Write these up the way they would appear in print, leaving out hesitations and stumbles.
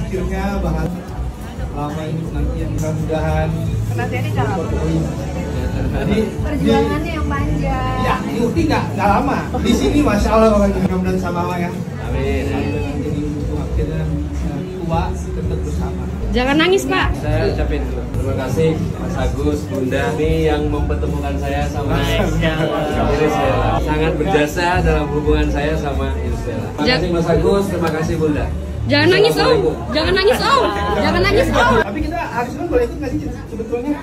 akhirnya bahas lama ini penantian, mudah-mudahan penantiannya jangan lama. Jadi Perjuangannya yang panjang. ya ngerti nggak lama di sini, masya Allah, pokoknya mudah-mudahan sama Allah ya. Amin. Jadi untuk akhirnya tua tetap bersama. Jangan nangis, Pak. Saya ucapin dulu terima kasih Mas Agus, Bunda ini yang mempertemukan saya sama Iris Bella. Sangat berjasa dalam hubungan saya sama Iris Bella. Terima kasih Mas Agus, terima kasih Bunda. Jangan nangis, Om. Jangan nangis, Om. Jangan nangis, Om. Tapi kita harusnya boleh ikut nggak sih sebetulnya?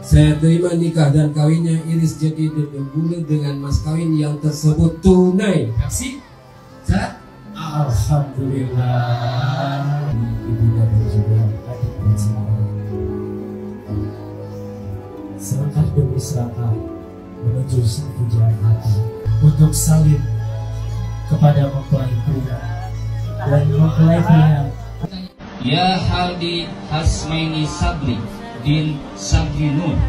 Saya terima nikah dan kawinnya Iris Jeti Dedembule dengan mas kawin yang tersebut tunai. Kasih. Alhamdulillah. Ibunda dan juga adik bersama. Selangkah demi selangkah menuju sang pujaan hati untuk saling kepada mempelai pria dan mempelai pria. Ya Haldi Hasmaini Sabri bin Sabri Nur,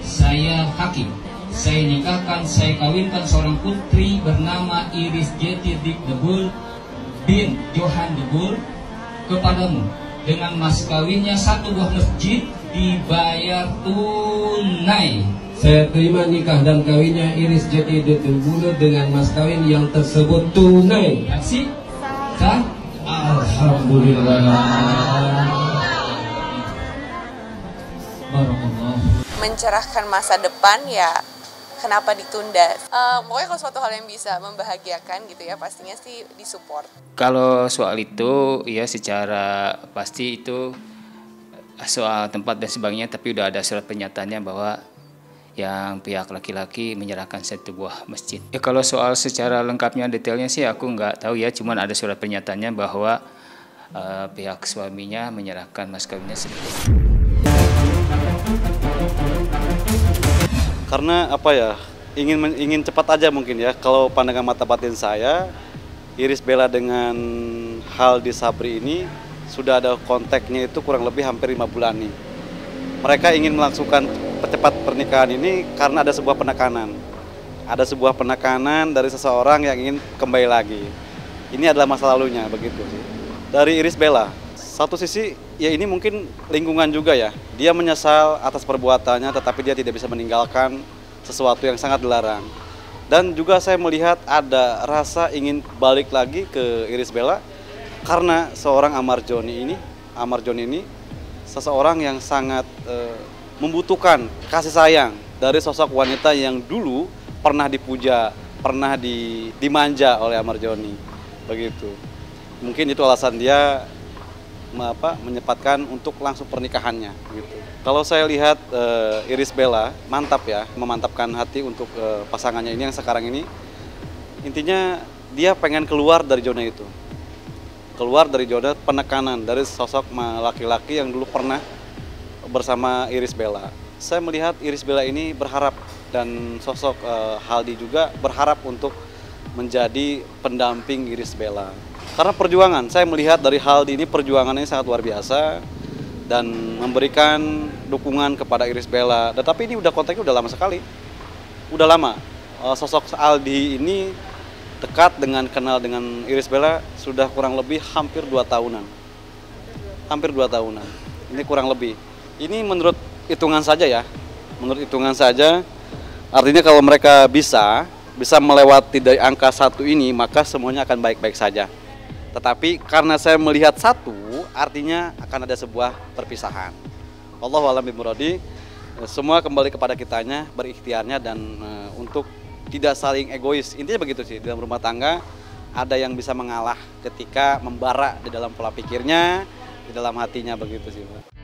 saya Hakim. Saya nikahkan, saya kawinkan seorang putri bernama Iris Jeti Debul bin Johan Debul kepadamu dengan mas kawinnya satu buah masjid dibayar tunai. Saya terima nikah dan kawinnya Iris Jeti Debul dengan mas kawin yang tersebut tunai. Kasih sah. Alhamdulillah. Mencerahkan masa depan ya, kenapa ditunda? Pokoknya kalau suatu hal yang bisa membahagiakan gitu ya, pastinya sih disupport. Kalau soal itu ya secara pasti itu soal tempat dan sebagainya, tapi udah ada surat pernyataannya bahwa yang pihak laki-laki menyerahkan satu buah masjid. Ya kalau soal secara lengkapnya detailnya sih aku nggak tahu ya, cuman ada surat pernyataannya bahwa pihak suaminya menyerahkan mas kawinnya sedikit. Karena apa ya, ingin cepat aja mungkin ya. Kalau pandangan mata batin saya, Iris Bella dengan Haldi Sabri ini sudah ada kontaknya itu kurang lebih hampir 5 bulan nih. Mereka ingin melangsungkan percepat pernikahan ini karena ada sebuah penekanan. Ada sebuah penekanan dari seseorang yang ingin kembali lagi. Ini adalah masa lalunya, begitu sih. Dari Iris Bella, satu sisi ya ini mungkin lingkungan juga ya. Dia menyesal atas perbuatannya, tetapi dia tidak bisa meninggalkan sesuatu yang sangat dilarang. Dan juga saya melihat ada rasa ingin balik lagi ke Iris Bella karena seorang Amar Joni ini seseorang yang sangat membutuhkan kasih sayang dari sosok wanita yang dulu pernah dipuja, pernah dimanja oleh Amar Joni, begitu. Mungkin itu alasan dia menyempatkan untuk langsung pernikahannya gitu. Kalau saya lihat Iris Bella mantap ya, memantapkan hati untuk pasangannya ini yang sekarang ini. Intinya dia pengen keluar dari zona itu. Keluar dari zona penekanan dari sosok laki-laki yang dulu pernah bersama Iris Bella. Saya melihat Iris Bella ini berharap dan sosok Haldi juga berharap untuk menjadi pendamping Iris Bella. Karena perjuangan, saya melihat dari Haldi ini perjuangannya sangat luar biasa dan memberikan dukungan kepada Iris Bella. Tetapi ini udah kontaknya udah lama sekali, udah lama. Sosok Aldi ini dekat kenal dengan Iris Bella sudah kurang lebih hampir 2 tahunan. Hampir 2 tahunan, ini kurang lebih. Ini menurut hitungan saja ya, menurut hitungan saja. Artinya kalau mereka bisa melewati dari angka 1 ini, maka semuanya akan baik-baik saja. Tetapi karena saya melihat 1, artinya akan ada sebuah perpisahan. Allahu a'lam bimuradi. Semua kembali kepada kitanya, berikhtiarnya dan untuk tidak saling egois. Intinya begitu sih, dalam rumah tangga ada yang bisa mengalah ketika membara di dalam pola pikirnya, di dalam hatinya, begitu sih, Pak.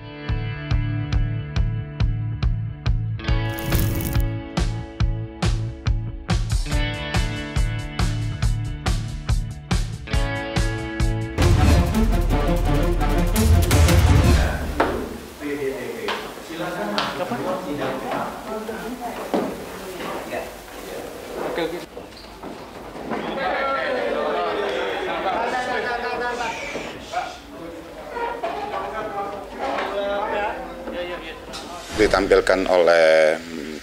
ditampilkan oleh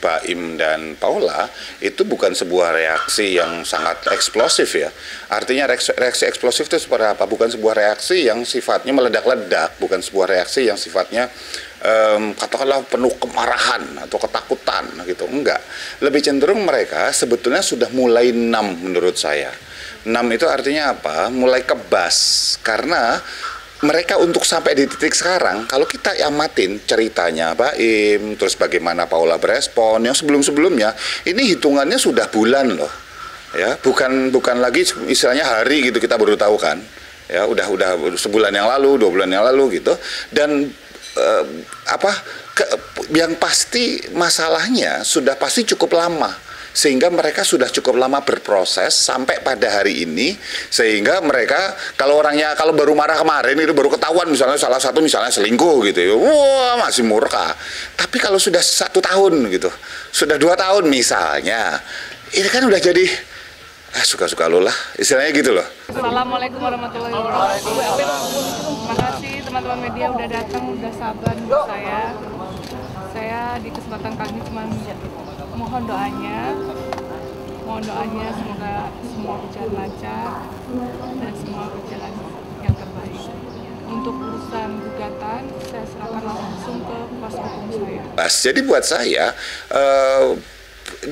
Baim dan Paula itu bukan sebuah reaksi yang sangat eksplosif ya. Artinya reaksi eksplosif itu seperti apa? Bukan sebuah reaksi yang sifatnya meledak-ledak, bukan sebuah reaksi yang sifatnya katakanlah penuh kemarahan atau ketakutan gitu. Enggak. Lebih cenderung mereka sebetulnya sudah mulai numb menurut saya. Numb itu artinya apa? Mulai kebas karena mereka untuk sampai di titik sekarang, kalau kita amatin ceritanya Baim, terus bagaimana Paula berespon, yang sebelum-sebelumnya, ini hitungannya sudah bulan loh, ya, bukan yang istilahnya hari gitu kita baru tahu kan, ya, udah sebulan yang lalu, 2 bulan yang lalu gitu, dan yang pasti masalahnya sudah pasti cukup lama. Sehingga mereka sudah cukup lama berproses sampai pada hari ini, sehingga mereka kalau baru marah kemarin itu baru ketahuan misalnya salah satu misalnya selingkuh gitu ya, wah masih murka. Tapi kalau sudah 1 tahun gitu, sudah 2 tahun misalnya, ini kan udah jadi suka-suka lo lah, istilahnya gitu loh. Assalamualaikum warahmatullahi wabarakatuh. Terima kasih teman-teman media udah datang, udah sabar untuk saya. Saya di kesempatan kali ini cuma mohon doanya semoga semua berjalan lancar dan semua berjalan yang terbaik. Untuk urusan gugatan saya serahkan langsung ke kuasa hukum saya. Jadi buat saya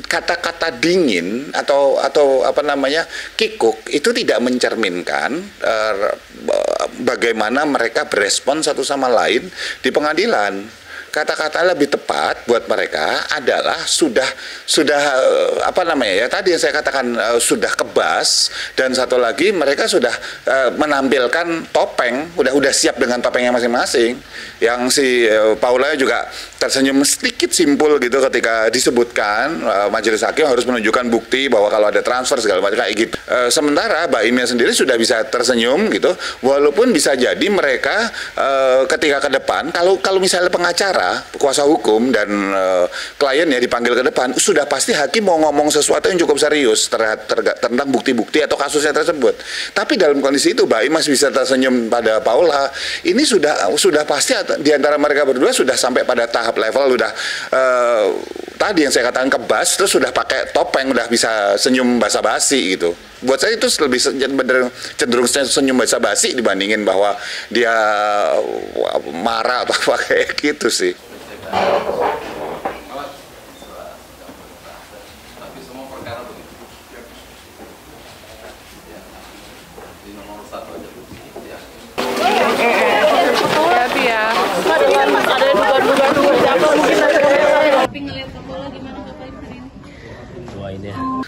kata-kata dingin atau apa namanya kikuk itu tidak mencerminkan bagaimana mereka berespon satu sama lain di pengadilan. Kata-kata lebih tepat buat mereka adalah sudah apa namanya ya, tadi yang saya katakan sudah kebas, dan satu lagi mereka sudah menampilkan topeng, udah siap dengan topengnya masing-masing. Yang si Paula juga tersenyum sedikit simpul gitu ketika disebutkan majelis hakim harus menunjukkan bukti bahwa kalau ada transfer segala macam kayak gitu. Sementara Baimnya sendiri sudah bisa tersenyum gitu, walaupun bisa jadi mereka ketika ke depan kalau misalnya pengacara, kuasa hukum dan kliennya dipanggil ke depan, sudah pasti hakim mau ngomong sesuatu yang cukup serius tentang bukti-bukti atau kasusnya tersebut. Tapi dalam kondisi itu Baim masih bisa tersenyum pada Paula. Ini sudah pasti di antara mereka berdua sudah sampai pada tahap level udah tadi yang saya katakan kebas, terus sudah pakai topeng, udah bisa senyum basa-basi gitu. Buat saya itu lebih cenderung senyum basa-basi dibandingin bahwa dia marah atau apa kayak gitu sih.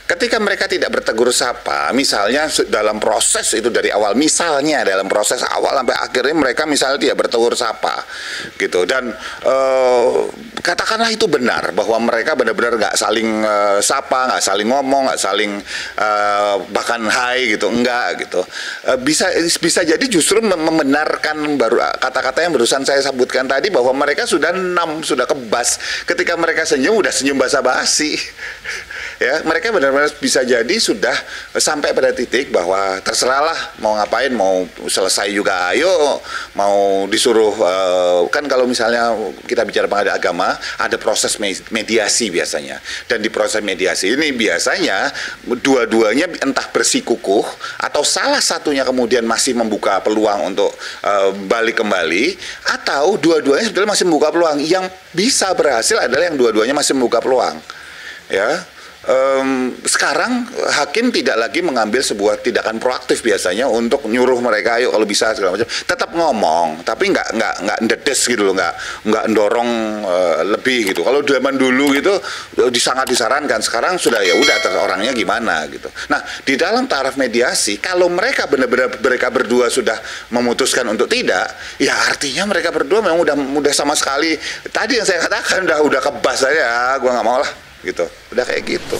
Ketika mereka tidak bertegur sapa, misalnya dalam proses itu dari awal, misalnya dalam proses awal sampai akhirnya mereka misalnya tidak bertegur sapa, gitu, dan katakanlah itu benar bahwa mereka benar-benar nggak saling sapa, nggak saling ngomong, nggak saling bahkan hai gitu, enggak gitu, bisa jadi justru membenarkan kata-kata yang barusan saya sebutkan tadi bahwa mereka sudah sudah kebas ketika mereka senyum, udah senyum basa-basi. Ya, mereka benar-benar bisa jadi sudah sampai pada titik bahwa terserahlah mau ngapain, mau selesai juga ayo, mau disuruh kan kalau misalnya kita bicara pengadilan agama ada proses mediasi biasanya, dan di proses mediasi ini biasanya dua-duanya entah bersikukuh atau salah satunya kemudian masih membuka peluang untuk balik kembali, atau dua-duanya sebetulnya masih membuka peluang. Yang bisa berhasil adalah yang dua-duanya masih membuka peluang, ya. Sekarang hakim tidak lagi mengambil sebuah tindakan proaktif biasanya untuk nyuruh mereka ayo kalau bisa segala macam, tetap ngomong tapi nggak ndedes gitu loh, nggak ndorong lebih gitu. Kalau zaman dulu gitu sangat disarankan, sekarang sudah ya udah orangnya gimana gitu. Nah, di dalam taraf mediasi kalau mereka benar-benar mereka berdua sudah memutuskan untuk tidak, ya artinya mereka berdua memang udah sama sekali tadi yang saya katakan udah kebas aja, gua nggak mau lah gitu, udah kayak gitu.